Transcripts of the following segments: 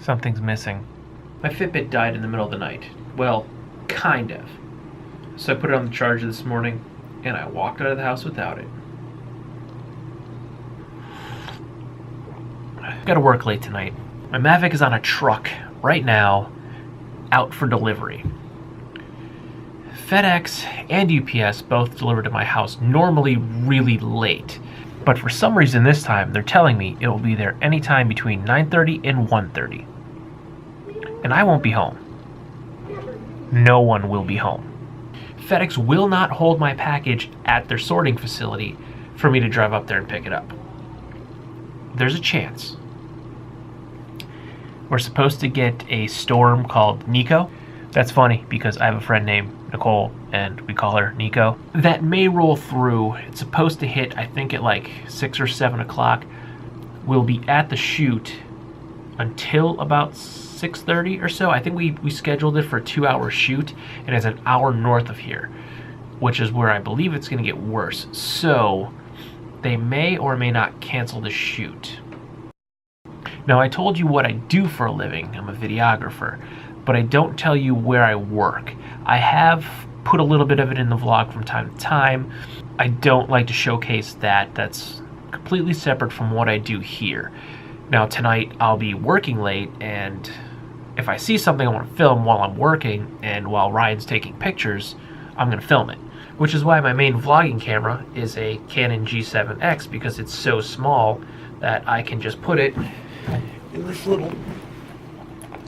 Something's missing. My Fitbit died in the middle of the night. Well, kind of. So I put it on the charger this morning, and I walked out of the house without it. I've got to work late tonight. My Mavic is on a truck right now, out for delivery. FedEx and UPS both deliver to my house normally really late. But for some reason this time, they're telling me it will be there anytime between 9:30 and 1:30. And I won't be home. No one will be home. FedEx will not hold my package at their sorting facility for me to drive up there and pick it up. There's a chance. We're supposed to get a storm called Nico. That's funny because I have a friend named Nicole and we call her Nico. That may roll through. It's supposed to hit, I think, at like 6 or 7 o'clock. We'll be at the chute until about 6:30 or so. I think we scheduled it for a 2-hour shoot, and it's an hour north of here, which is where I believe it's going to get worse. So they may or may not cancel the shoot. Now, I told you what I do for a living. I'm a videographer, but I don't tell you where I work. I have put a little bit of it in the vlog from time to time. I don't like to showcase that. That's completely separate from what I do here. Now, tonight I'll be working late, and if I see something I want to film while I'm working and while Ryan's taking pictures, I'm going to film it. Which is why my main vlogging camera is a Canon G7X, because it's so small that I can just put it in this little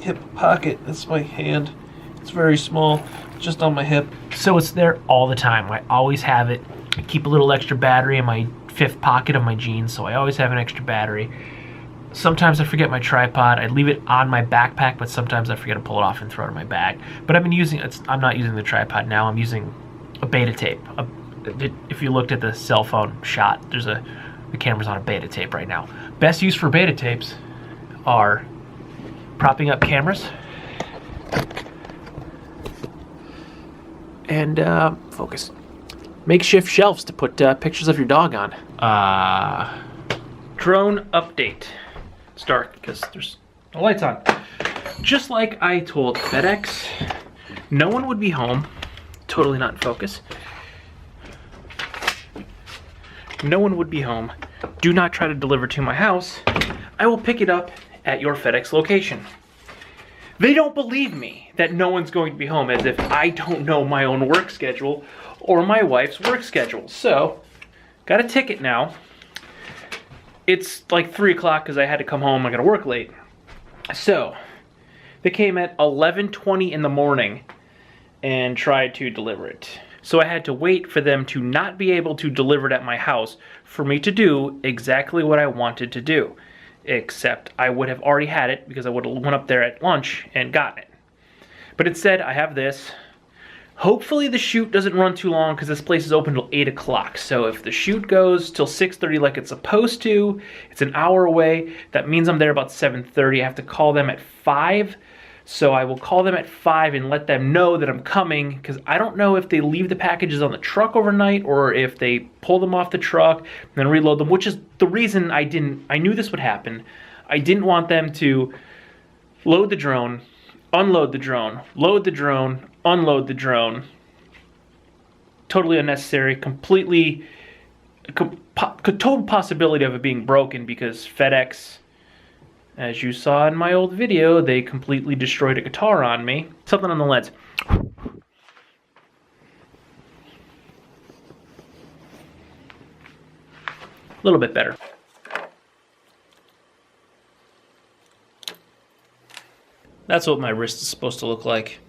hip pocket. That's my hand. It's very small, just on my hip. So it's there all the time. I always have it. I keep a little extra battery in my 5th pocket of my jeans, so I always have an extra battery. Sometimes I forget my tripod. I leave it on my backpack, but sometimes I forget to pull it off and throw it in my bag. But I've been using it. I'm not using the tripod now. I'm using a beta tape. If you looked at the cell phone shot, the camera's on a beta tape right now. Best use for beta tapes are propping up cameras and focus. Makeshift shelves to put pictures of your dog on. Drone update. It's dark because there's no lights on. Just like I told FedEx, no one would be home. Totally not in focus. No one would be home. Do not try to deliver to my house. I will pick it up at your FedEx location. They don't believe me that no one's going to be home, as if I don't know my own work schedule or my wife's work schedule. So, got a ticket now. It's like 3 o'clock because I had to come home. I got to work late. So, they came at 11:20 in the morning and tried to deliver it. So I had to wait for them to not be able to deliver it at my house for me to do exactly what I wanted to do. Except I would have already had it because I would have went up there at lunch and gotten it. But instead, I have this. Hopefully the shoot doesn't run too long because this place is open till 8 o'clock. So if the shoot goes till 6:30 like it's supposed to, it's an hour away. That means I'm there about 7:30. I have to call them at 5. So I will call them at 5 and let them know that I'm coming, because I don't know if they leave the packages on the truck overnight or if they pull them off the truck and then reload them, which is the reason I knew this would happen. I didn't want them to load the drone, unload the drone, load the drone, unload the drone. Totally unnecessary, completely, total possibility of it being broken, because FedEx, as you saw in my old video, they completely destroyed a guitar on me. Something on the lens. A little bit better. That's what my wrist is supposed to look like.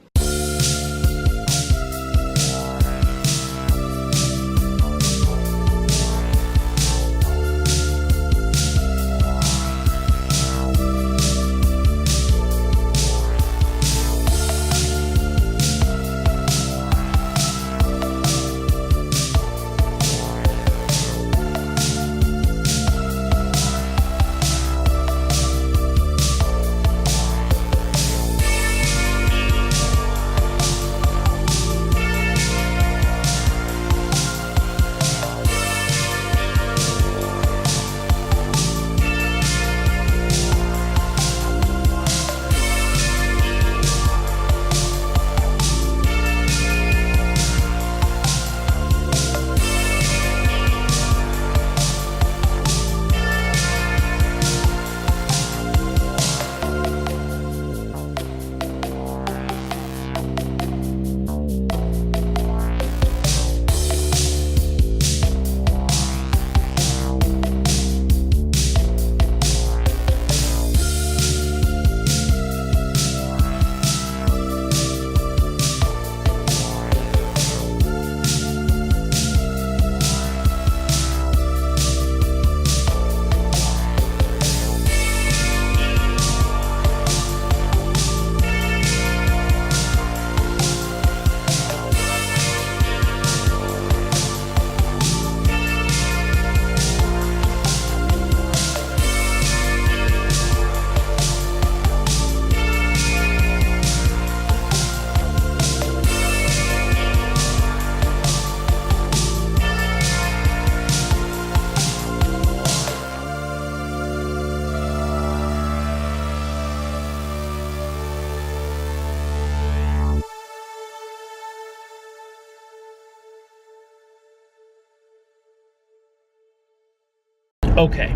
Okay,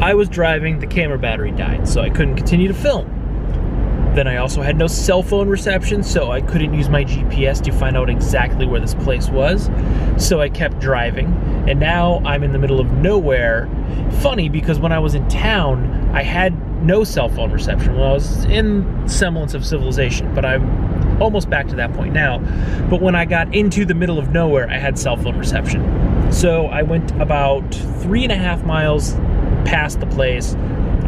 I was driving, the camera battery died, so I couldn't continue to film. Then I also had no cell phone reception, so I couldn't use my GPS to find out exactly where this place was. So I kept driving, and now I'm in the middle of nowhere. Funny, because when I was in town, I had no cell phone reception. Well, I was in semblance of civilization, but I'm almost back to that point now. But when I got into the middle of nowhere, I had cell phone reception. So I went about 3.5 miles past the place,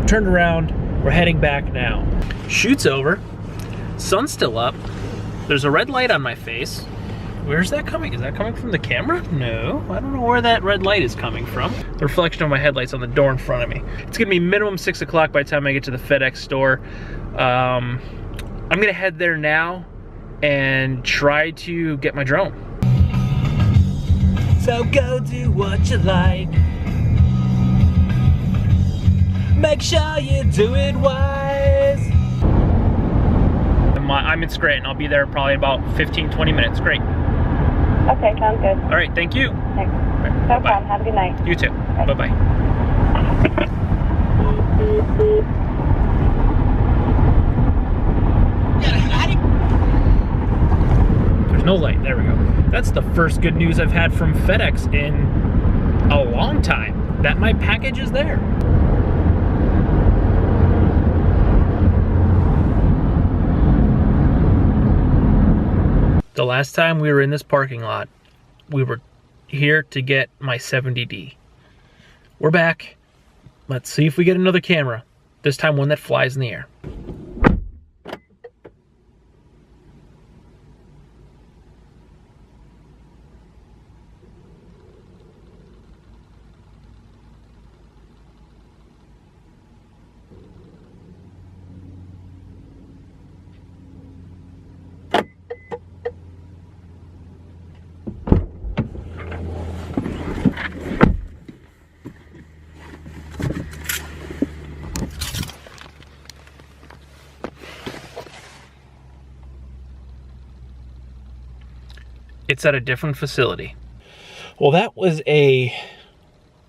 turned around, we're heading back now. Shoot's over, sun's still up, there's a red light on my face. Where's that coming? Is that coming from the camera? No, I don't know where that red light is coming from. The reflection of my headlights on the door in front of me. It's gonna be minimum 6 o'clock by the time I get to the FedEx store. I'm gonna head there now and try to get my drone. So go do what you like. Make sure you do it wise. I'm in Scranton. I'll be there probably about 15-20 minutes. Great. Okay, sounds good. All right, thank you. Thanks. Right, No problem. Have a good night. You too. Bye-bye. There's no light. There we go. That's the first good news I've had from FedEx in a long time, that my package is there. The last time we were in this parking lot, we were here to get my 70D. We're back. Let's see if we get another camera. This time one that flies in the air. It's at a different facility. Well, that was a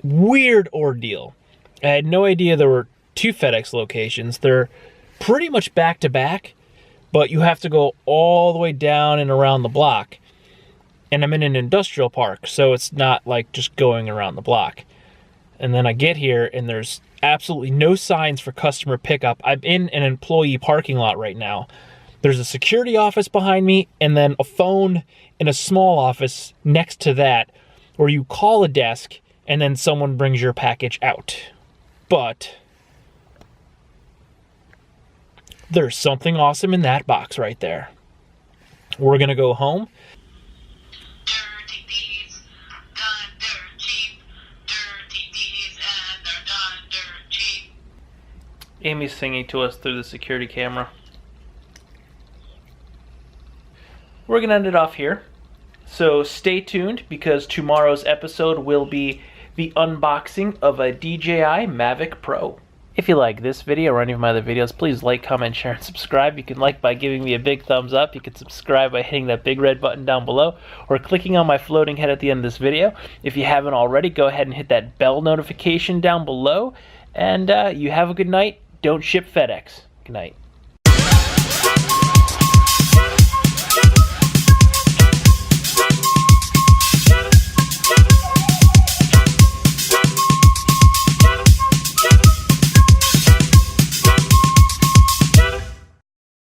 weird ordeal. I had no idea there were 2 FedEx locations. They're pretty much back to back, but you have to go all the way down and around the block. And I'm in an industrial park, so it's not like just going around the block. And then I get here and there's absolutely no signs for customer pickup. I'm in an employee parking lot right now. There's a security office behind me and then a phone in a small office next to that where you call a desk and then someone brings your package out. But there's something awesome in that box right there. We're gonna go home. Dirty deeds done dirt cheap. Dirty deeds and they're done dirt cheap. Amy's singing to us through the security camera. We're gonna end it off here. So stay tuned because tomorrow's episode will be the unboxing of a DJI Mavic Pro. If you like this video or any of my other videos, please like, comment, share, and subscribe. You can like by giving me a big thumbs up. You can subscribe by hitting that big red button down below or clicking on my floating head at the end of this video. If you haven't already, go ahead and hit that bell notification down below. And you have a good night. Don't ship FedEx. Good night.